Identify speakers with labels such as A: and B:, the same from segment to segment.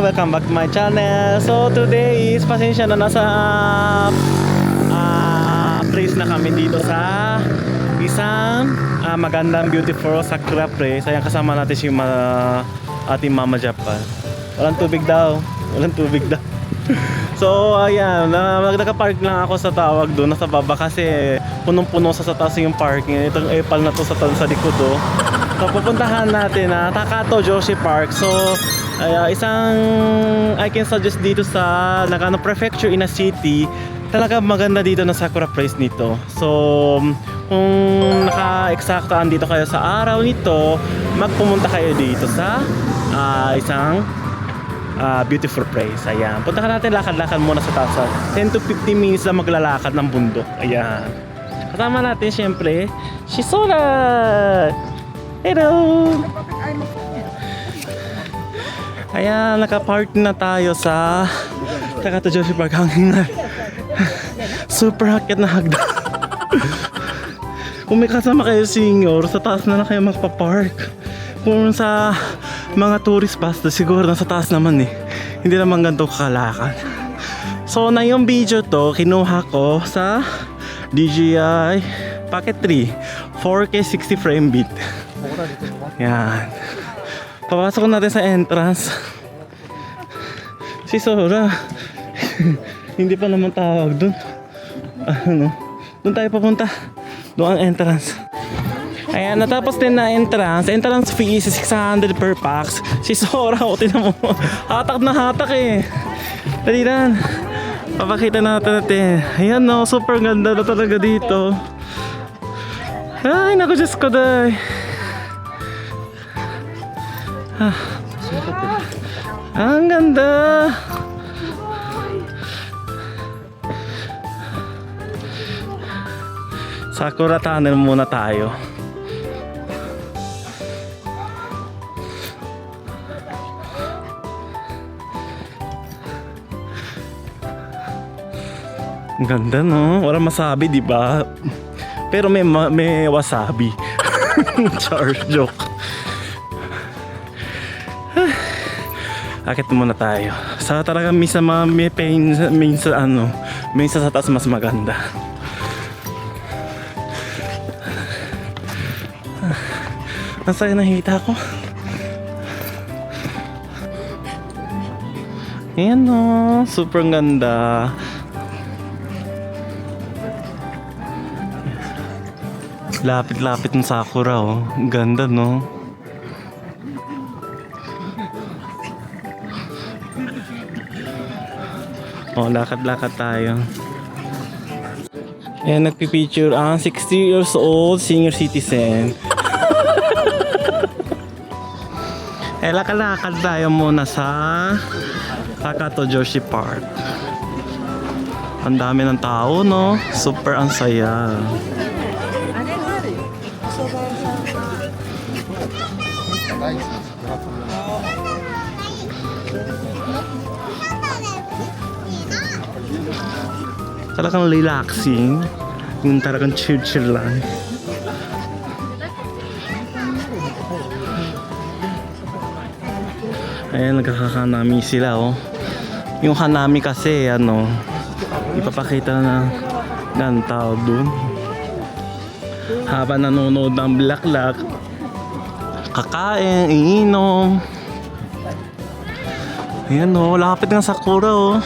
A: welcome back to my channel. So today is, pasensya na, nasa place na kami dito sa isang magandang beautiful Sakura place. Ayan, kasama natin si ating Mama Japan. Walang tubig daw. So ayan, nagka-park lang ako sa tawag doon, nasa baba kasi punong-puno sa taas yung parking. Itong epal na to sa likod do. So pupuntahan natin Takato Joshi Park. So isang I can suggest dito sa Nagano Prefecture in a city. Talaga maganda dito na Sakura Place nito. So kung naka-eksaktaan dito kayo sa araw nito, magpumunta kayo dito sa isang beautiful place. Ayan, punta ka natin, lakad-lakad muna sa taas. 10 to 15 minutes lang maglalakad ng bundok. Ayan, kasama natin syempre si Sora. Hello. Ayan, nakapark na tayo sa Takato Joshi Park. Hangin na super hakit na hagdan. Kung may kasama kayo senior, sa taas na kayo magpa-park. Kung sa mga tourist bus, siguro nasa taas naman hindi naman ganito kakalakad. So na yung video to, kinuha ko sa DJI Pocket 3 4K 60 frame bit. Yan, papasok natin sa entrance. Si Sora hindi pa naman tawag dun. Doon tayo papunta. Doon ang entrance. Ayan, natapos din na entrance. Entrance fee is 600 per pax. Si Sora, tinan mo, hatak na hatak Dali lang, papakita natin. Ayan super ganda na talaga dito. Ay, naku, Diyos ko day. Ang ganda. Sakura Tunnel muna tayo. Ang ganda wala masabi, di ba? Pero may wasabi. Char, joke. Akit muna tayo. Sa talaga minsan may sa taas mas maganda. Ang saya nakita ko. Ayan super ganda. Lapit-lapit ng sakura Ang ganda lakad-lakad tayo. Ayan, nagpipicture ang 60 years old senior citizen. Lakad-lakad tayo muna sa Takato Joshi Park. Ang dami ng tao super ang saya. Talagang relaxing. Yung talagang chill lang. Ayan, nagkakakanami sila Yung hanami kasi ipapakita na tao dun habang nanonood ng bulaklak, kakain, iinom. Ayan lapit ng sakura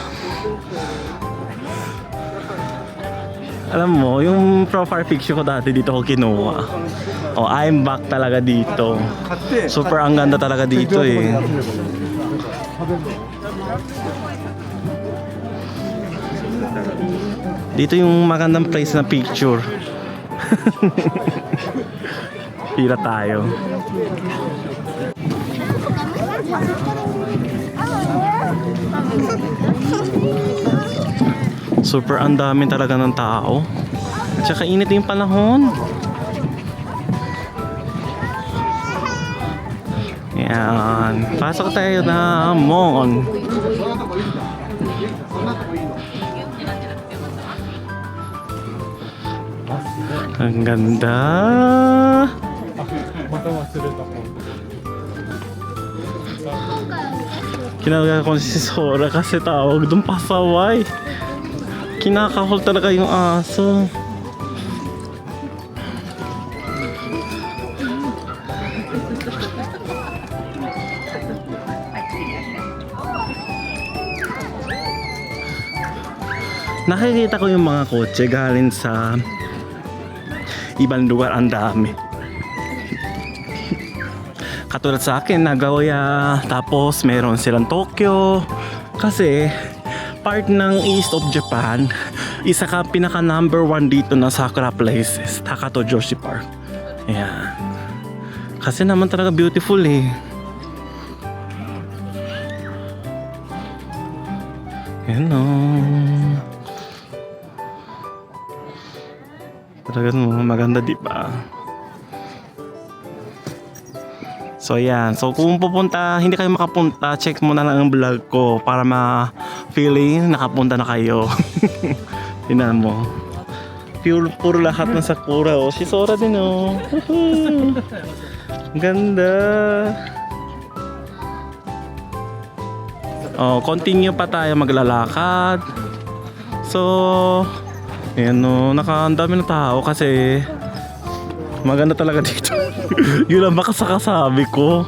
A: Alam mo, yung profile picture ko dati dito ko kinuha. I'm back talaga dito. Super ang ganda talaga dito Dito yung magandang place na picture. Pila tayo. Super ang dami talaga ng tao. Tsaka init yung panahon. Yan, pasok tayo na mall. Ang ganda. Kinalaga ko si Sora kasi tawag doon pasaway. Kinakahol talaga yung aso. Nakikita ko yung mga kotse galing sa ibang lugar, ang dami. Katulad sa akin, Nagoya, tapos meron silang Tokyo. Kasi part ng East of Japan, isa ka pinaka number 1 dito na sakura places, Takato Joshi Park. Ayan. Kasi naman talaga beautiful eh. Ayan o. Talagang maganda, di ba? So ayan, so kung pupunta, hindi kayo makapunta, check mo na lang ang vlog ko para ma-feeling nakapunta na kayo. Tingnan mo. Puro lahat ng sakura. Oh, si Sora din oh. Ganda. Oh, continue pa tayo maglalakad. So, ayan oh, ang dami ng tao kasi maganda talaga dito. Yun lang makasakasabi ko.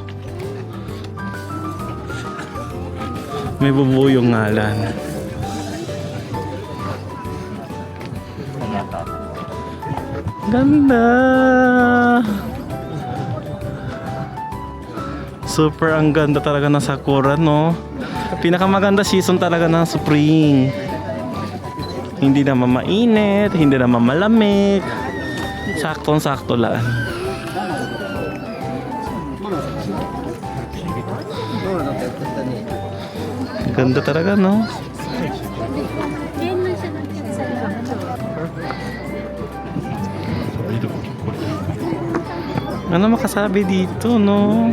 A: May bubuo yung ngalan. Ganda. Super ang ganda talaga ng sakura, no? Pinakamaganda season talaga ng spring. Hindi naman mainit, hindi naman malamig. Saktong-sakto lang. Ganda talaga, no? Ano makasabi dito, no?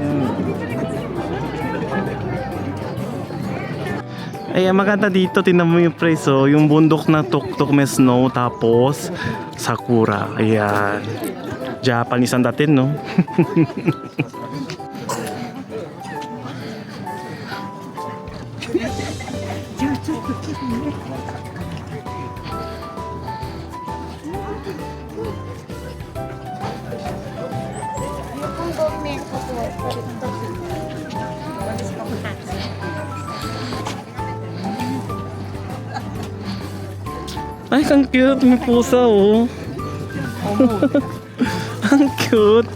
A: Ay, maganda dito, tingnan mo yung price, oh. Yung bundok na tuktok may snow, tapos sakura. Ayan. Japanese ang datin, no? Ay, ang cute. May pusa, oh. Ang cute.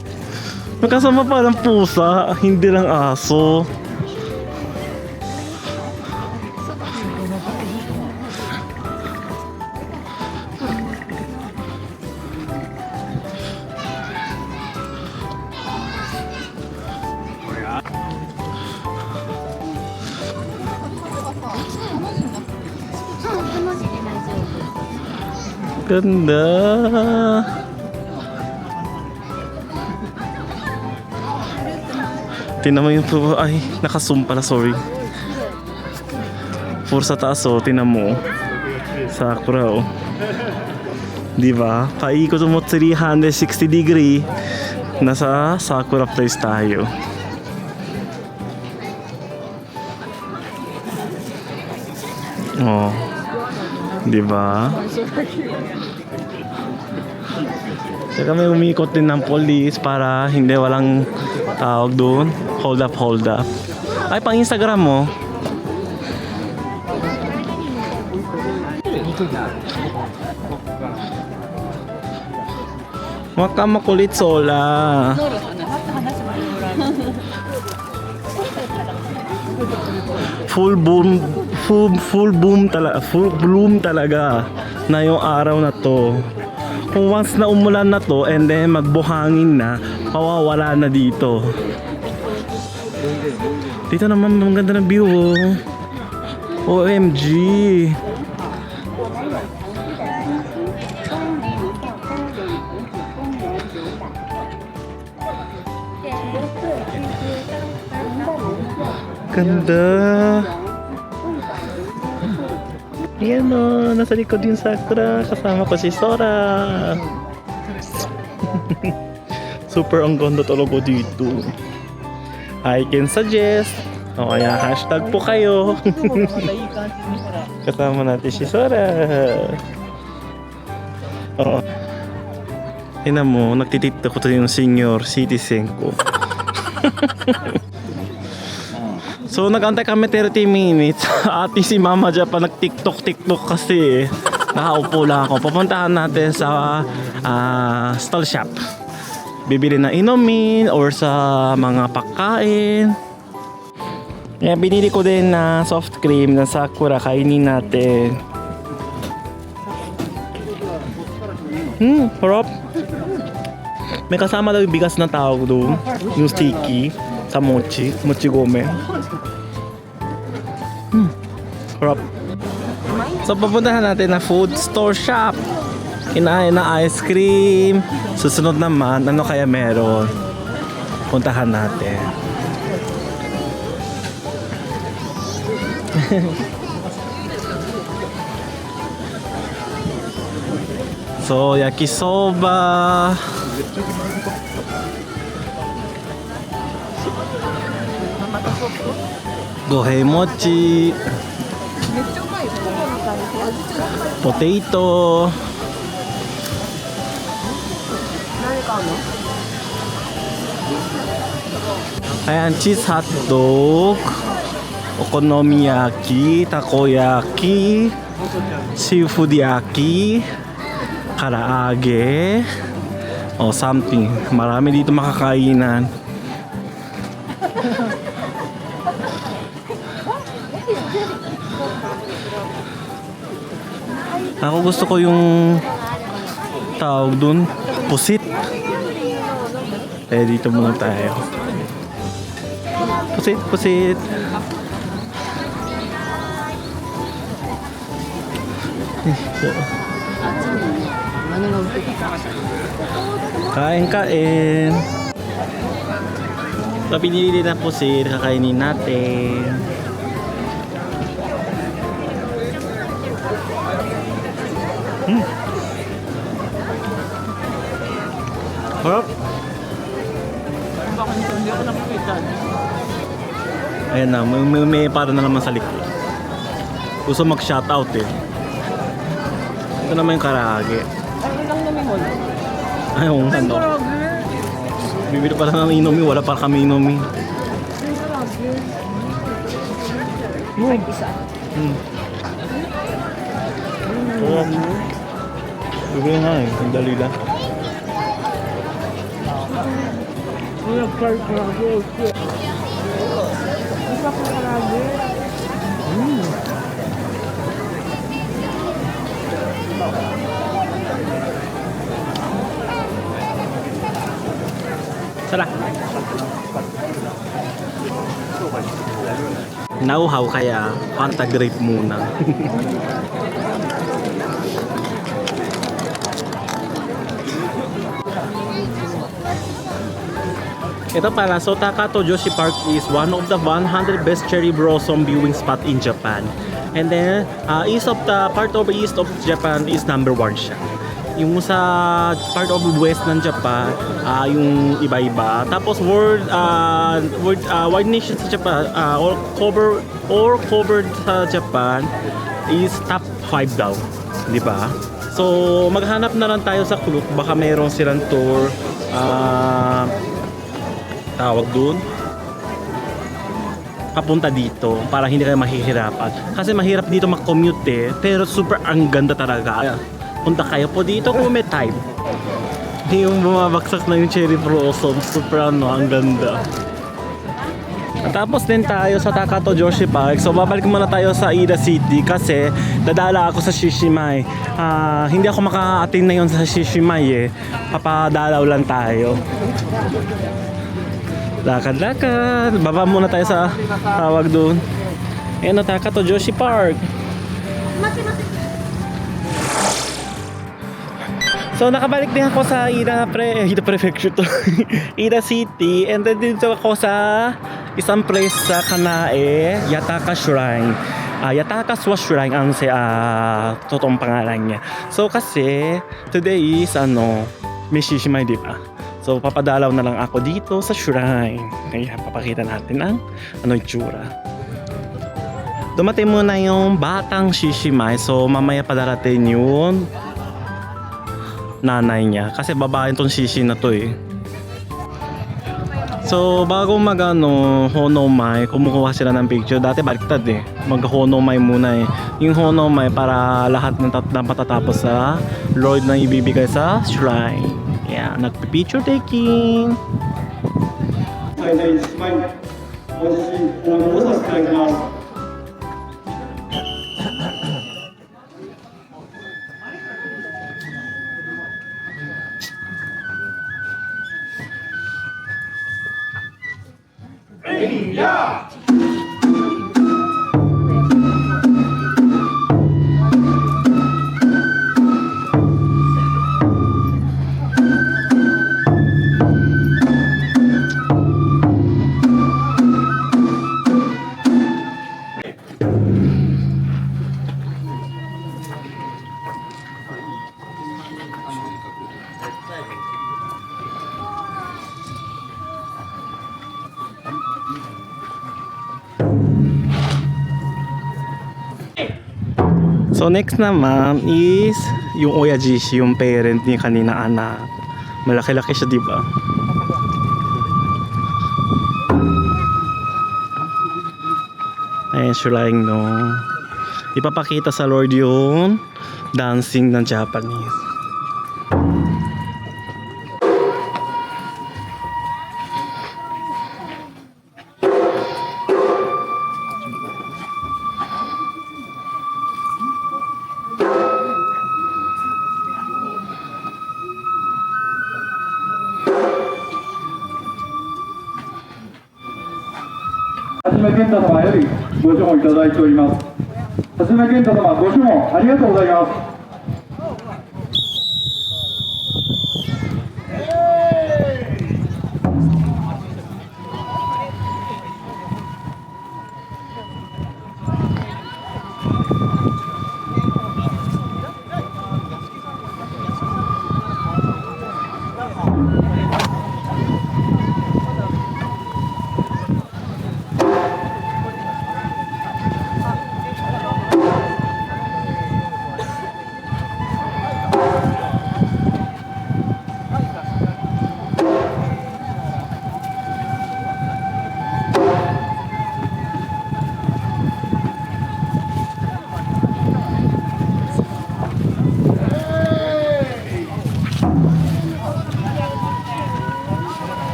A: Magkasama pa ng pusa, hindi lang aso. Ganda. Tingnan mo yung ay, nakasum pala, sorry. Puro sa taas, oh, tingnan mo. Sakura, oh. Di ba? Paikot mo 360 degree. Nasa Sakura place tayo. Oh. Di ba? Saka may umikot din ng police para hindi walang tawag doon. Hold up, hold up. Ay, pang Instagram mo. Huwag ka makulit, Sola. Full bloom talaga na yung araw na to. Kung once na umulan na to and then magbuhangin na, mawawala na dito. Dito naman ang ganda ng view, oh. OMG. Ganda. Yan o, nasa likod yung sakura. Kasama ko si Sora. Super ang ganda talaga dito. I can suggest O kaya hashtag po kayo. Kasama natin si Sora. Oo. Tingnan mo, nagtitiktok ko yung senior citizen ko. So nag-antay kami 30 minutes. Ati si Mama Japan nag-tiktok kasi nakaupo lang ako. Pupuntahan natin sa stall shop. Bibili na inumin or sa mga pagkain. Kaya binili ko din na soft cream ng Sakura, kainin natin. Harap. May kasama daw yung bigas na tawag doon. Yung sticky sa mochi gome. Harap. So papuntahan natin na food store shop. Kinain na ice cream. Susunod naman, ano kaya meron? Puntahan natin. So, yakisoba. Gohei mochi. Potato. Ayan, cheese hotdog. Okonomiyaki, takoyaki, seafood yaki, karaage, o something. Marami dito makakainan. Ako gusto ko yung tawag dun, pusit. Dito muna tayo. Pusit. Kain. So, pinili na pusit, kakainin natin. Harap. Ayan na, may para na naman sa likod. Gusto mag-shoutout eh. Ito naman yung karaage.
B: Ano lang namin mo?
A: Ayaw, ano. Bibili pa lang ng inumin, wala pa kami inumin.
B: Ay, isa.
A: Bibili nga eh, ang dali lang. Sarap. Nauhaw kaya Fanta grape muna. Ito pala, so Takato Joshi Park is one of the 100 best cherry blossom viewing spot in Japan. And then, part of east of Japan is #1 siya. Yung sa part of west ng Japan, yung iba-iba. Tapos world nation sa Japan, covered sa Japan is top 5 daw, di ba? So maghanap na lang tayo sa Klook, baka mayroon silang tour, tawag dun, papunta dito para hindi kayo mahihirapan. Kasi mahirap dito mag-commute eh, pero super ang ganda talaga. Punta kayo po dito kung may time. Yung bumabaksak na yung cherry blossom, super ang ganda. At tapos din tayo sa Takato Joshi Park. So babalik muna tayo sa Ida City kasi dadala ako sa Shishimai. Hindi ako maka-attend na yun sa Shishimai eh. Papadalaw lang tayo. Lakad-lakad. Baba muna tayo sa tawag doon. Ayan na, Takato Joshi Park. So nakabalik din ako sa Ida Prefecture to. Ida City, and then dito ako sa isang place sa Kanae, Yataka Shrine. Yataka Swa Shrine ang totoong pangalan niya. So kasi today is Mishishimai, di ba? So papadalaw na lang ako dito sa shrine. Kaya papakita natin ang ano itsura. Dumating muna yung batang Shishimai. So mamaya padarating yun nanay niya. Kasi babae tong Shishi na to eh. So bago mag Honomai, kumukuha sila ng picture. Dati baliktad eh. Mag Honomai muna eh. Yung Honomai para lahat ng matatapos sa Lord na ibibigay sa shrine. Yeah, nagpi-picture taking. Hi guys, smile. ご自身を戻させていただきます。So next naman is yung Oyajishi, yung parent ni kanina anak. Malaki-laki siya, di ba? Ayan, shrine no. Ipapakita sa Lord yung dancing ng Japanese.
C: はじめ健太様よりご書問いただいております。はじめ健太様、ご書問ありがとうございます。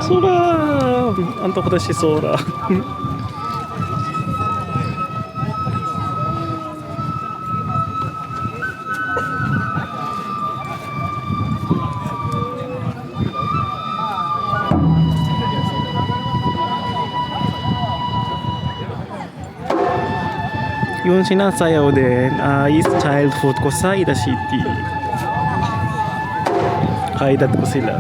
A: Sora! Antok na si Sora. Yung sinasayaw din is childhood ko sa Ida City. Kaedad ko sila.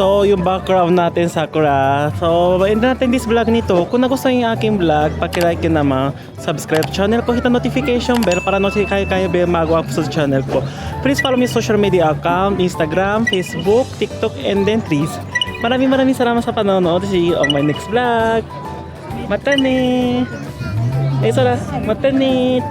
A: So, yung background natin, Sakura. So, end natin this vlog nito. Kung nagustuhan yung aking vlog, paki-like yun naman. Subscribe channel ko, hit ang notification bell para notify kayo magawa ko sa channel ko. Please follow me social media account, Instagram, Facebook, TikTok, and then please. Maraming salamat sa panonood. See you on my next vlog. Mata ne! Mata ne!